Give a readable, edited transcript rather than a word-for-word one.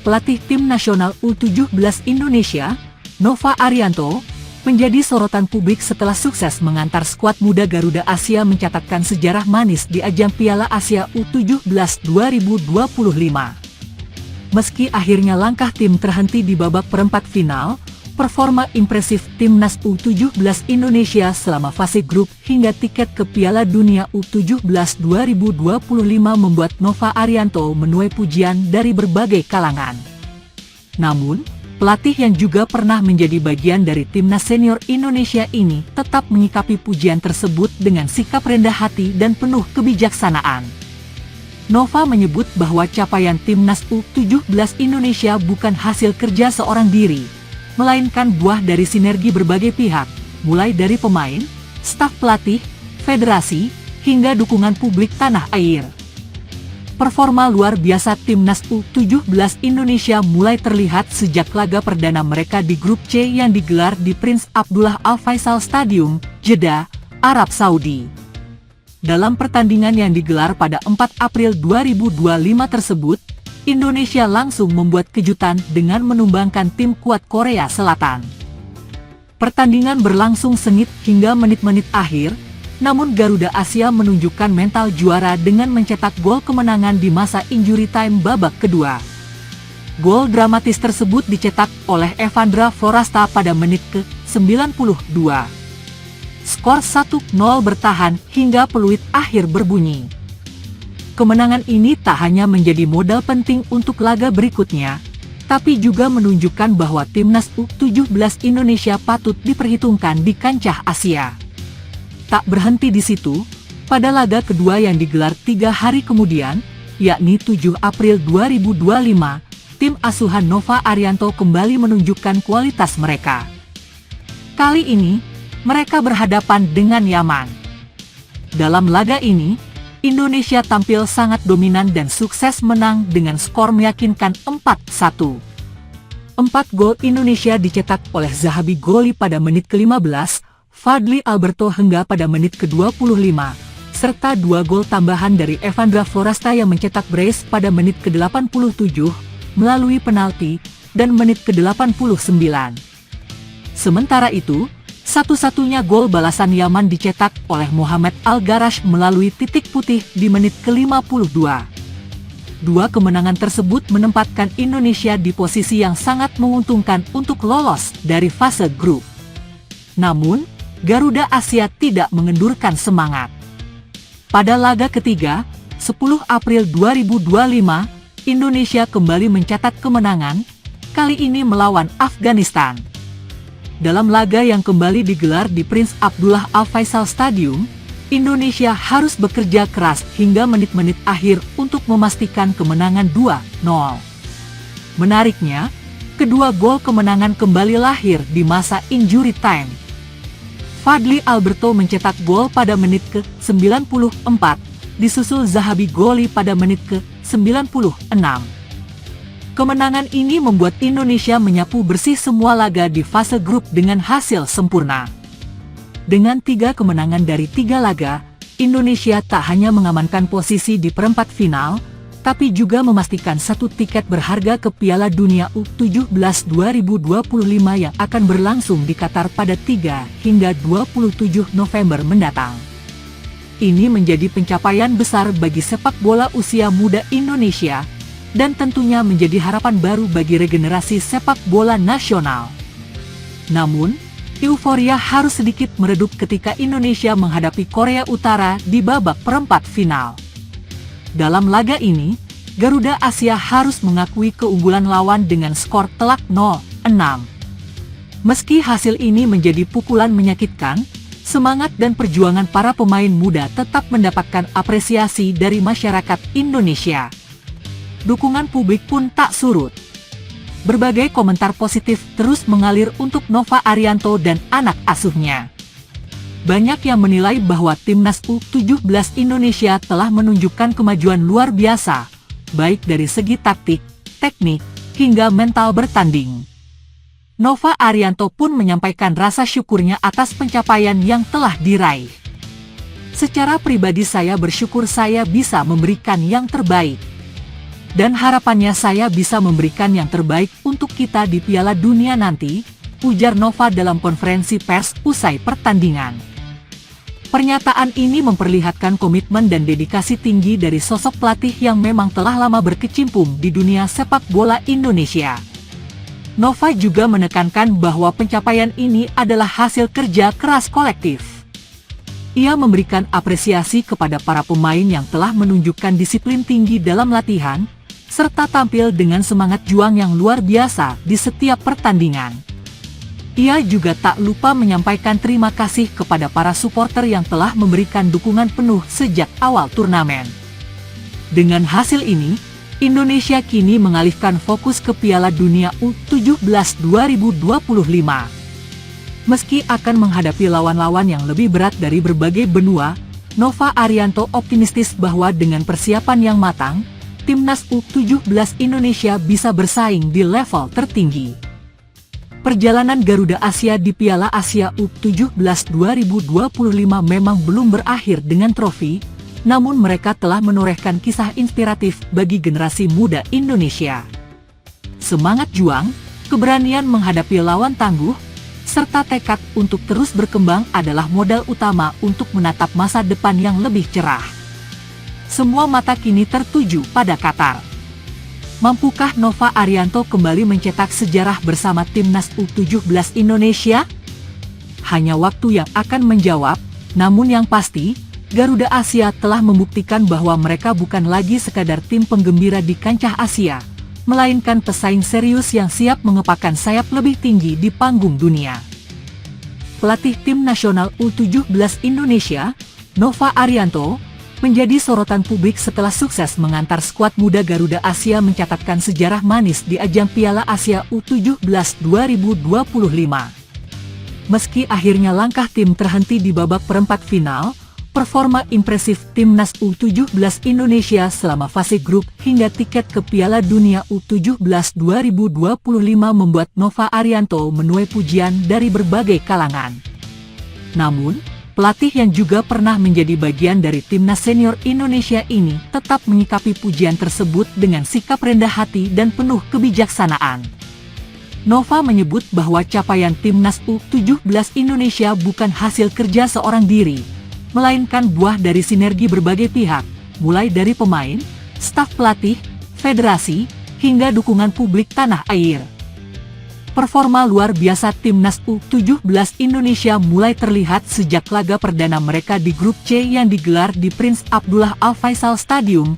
pelatih tim nasional U17 Indonesia, Nova Arianto, menjadi sorotan publik setelah sukses mengantar skuad muda Garuda Asia mencatatkan sejarah manis di ajang Piala Asia U17 2025. Meski akhirnya langkah tim terhenti di babak perempat final, performa impresif timnas U17 Indonesia selama fase grup hingga tiket ke Piala Dunia U17 2025 membuat Nova Arianto menuai pujian dari berbagai kalangan. Namun, pelatih yang juga pernah menjadi bagian dari timnas senior Indonesia ini tetap menyikapi pujian tersebut dengan sikap rendah hati dan penuh kebijaksanaan. Nova menyebut bahwa capaian timnas U17 Indonesia bukan hasil kerja seorang diri, melainkan buah dari sinergi berbagai pihak, mulai dari pemain, staf pelatih, federasi, hingga dukungan publik tanah air. Performa luar biasa timnas U17 Indonesia mulai terlihat sejak laga perdana mereka di grup C yang digelar di Prince Abdullah Al Faisal Stadium, Jeddah, Arab Saudi. Dalam pertandingan yang digelar pada 4 April 2025 tersebut, Indonesia langsung membuat kejutan dengan menumbangkan tim kuat Korea Selatan. Pertandingan berlangsung sengit hingga menit-menit akhir, namun Garuda Asia menunjukkan mental juara dengan mencetak gol kemenangan di masa injury time babak kedua. Gol dramatis tersebut dicetak oleh Evandra Florasta pada menit ke-92. Skor 1-0 bertahan hingga peluit akhir berbunyi. Kemenangan ini tak hanya menjadi modal penting untuk laga berikutnya, tapi juga menunjukkan bahwa timnas U17 Indonesia patut diperhitungkan di kancah Asia. Tak berhenti di situ, pada laga kedua yang digelar 3 hari kemudian, yakni 7 April 2025, tim asuhan Nova Arianto kembali menunjukkan kualitas mereka. Kali ini, mereka berhadapan dengan Yaman. Dalam laga ini, Indonesia tampil sangat dominan dan sukses menang dengan skor meyakinkan 4-1. 4 gol Indonesia dicetak oleh Zahabi Goli pada menit ke-15, Fadli Alberto hingga pada menit ke-25, serta 2 gol tambahan dari Evandra Florasta yang mencetak brace pada menit ke-87, melalui penalti, dan menit ke-89. Sementara itu, satu-satunya gol balasan Yaman dicetak oleh Mohamed Al-Garash melalui titik putih di menit ke-52. 2 kemenangan tersebut menempatkan Indonesia di posisi yang sangat menguntungkan untuk lolos dari fase grup. Namun, Garuda Asia tidak mengendurkan semangat. Pada laga ketiga, 10 April 2025, Indonesia kembali mencatat kemenangan, kali ini melawan Afghanistan. Dalam laga yang kembali digelar di Prince Abdullah Al Faisal Stadium, Indonesia harus bekerja keras hingga menit-menit akhir untuk memastikan kemenangan 2-0. Menariknya, kedua gol kemenangan kembali lahir di masa injury time. Fadli Alberto mencetak gol pada menit ke-94, disusul Zahabi Goli pada menit ke-96. Kemenangan ini membuat Indonesia menyapu bersih semua laga di fase grup dengan hasil sempurna. Dengan 3 kemenangan dari 3 laga, Indonesia tak hanya mengamankan posisi di perempat final, tapi juga memastikan 1 tiket berharga ke Piala Dunia U17 2025 yang akan berlangsung di Qatar pada 3 hingga 27 November mendatang. Ini menjadi pencapaian besar bagi sepak bola usia muda Indonesia, dan tentunya menjadi harapan baru bagi regenerasi sepak bola nasional. Namun, euforia harus sedikit meredup ketika Indonesia menghadapi Korea Utara di babak perempat final. Dalam laga ini, Garuda Asia harus mengakui keunggulan lawan dengan skor telak 0-6. Meski hasil ini menjadi pukulan menyakitkan, semangat dan perjuangan para pemain muda tetap mendapatkan apresiasi dari masyarakat Indonesia. Dukungan publik pun tak surut. Berbagai komentar positif terus mengalir untuk Nova Arianto dan anak asuhnya. Banyak yang menilai bahwa timnas U17 Indonesia telah menunjukkan kemajuan luar biasa, baik dari segi taktik, teknik, hingga mental bertanding. Nova Arianto pun menyampaikan rasa syukurnya atas pencapaian yang telah diraih. Secara pribadi saya bersyukur saya bisa memberikan yang terbaik. Dan harapannya saya bisa memberikan yang terbaik untuk kita di Piala Dunia nanti, ujar Nova dalam konferensi pers usai pertandingan. Pernyataan ini memperlihatkan komitmen dan dedikasi tinggi dari sosok pelatih yang memang telah lama berkecimpung di dunia sepak bola Indonesia. Nova juga menekankan bahwa pencapaian ini adalah hasil kerja keras kolektif. Ia memberikan apresiasi kepada para pemain yang telah menunjukkan disiplin tinggi dalam latihan, serta tampil dengan semangat juang yang luar biasa di setiap pertandingan. Ia juga tak lupa menyampaikan terima kasih kepada para supporter yang telah memberikan dukungan penuh sejak awal turnamen. Dengan hasil ini, Indonesia kini mengalihkan fokus ke Piala Dunia U17 2025. Meski akan menghadapi lawan-lawan yang lebih berat dari berbagai benua, Nova Arianto optimistis bahwa dengan persiapan yang matang, Timnas U17 Indonesia bisa bersaing di level tertinggi. Perjalanan Garuda Asia di Piala Asia U17 2025 memang belum berakhir dengan trofi, namun mereka telah menorehkan kisah inspiratif bagi generasi muda Indonesia. Semangat juang, keberanian menghadapi lawan tangguh, serta tekad untuk terus berkembang adalah modal utama untuk menatap masa depan yang lebih cerah. Semua mata kini tertuju pada Qatar. Mampukah Nova Arianto kembali mencetak sejarah bersama Timnas U17 Indonesia? Hanya waktu yang akan menjawab, namun yang pasti, Garuda Asia telah membuktikan bahwa mereka bukan lagi sekadar tim penggembira di kancah Asia, melainkan pesaing serius yang siap mengepakkan sayap lebih tinggi di panggung dunia. Pelatih tim nasional U17 Indonesia, Nova Arianto, menjadi sorotan publik setelah sukses mengantar skuad muda Garuda Asia mencatatkan sejarah manis di ajang Piala Asia U17 2025. Meski akhirnya langkah tim terhenti di babak perempat final, performa impresif Timnas U17 Indonesia selama fase grup hingga tiket ke Piala Dunia U17 2025 membuat Nova Arianto menuai pujian dari berbagai kalangan. Namun, pelatih yang juga pernah menjadi bagian dari Timnas Senior Indonesia ini tetap menyikapi pujian tersebut dengan sikap rendah hati dan penuh kebijaksanaan. Nova menyebut bahwa capaian Timnas U17 Indonesia bukan hasil kerja seorang diri, melainkan buah dari sinergi berbagai pihak, mulai dari pemain, staf pelatih, federasi, hingga dukungan publik tanah air. Performa luar biasa Timnas U17 Indonesia mulai terlihat sejak laga perdana mereka di grup C yang digelar di Prince Abdullah Al Faisal Stadium,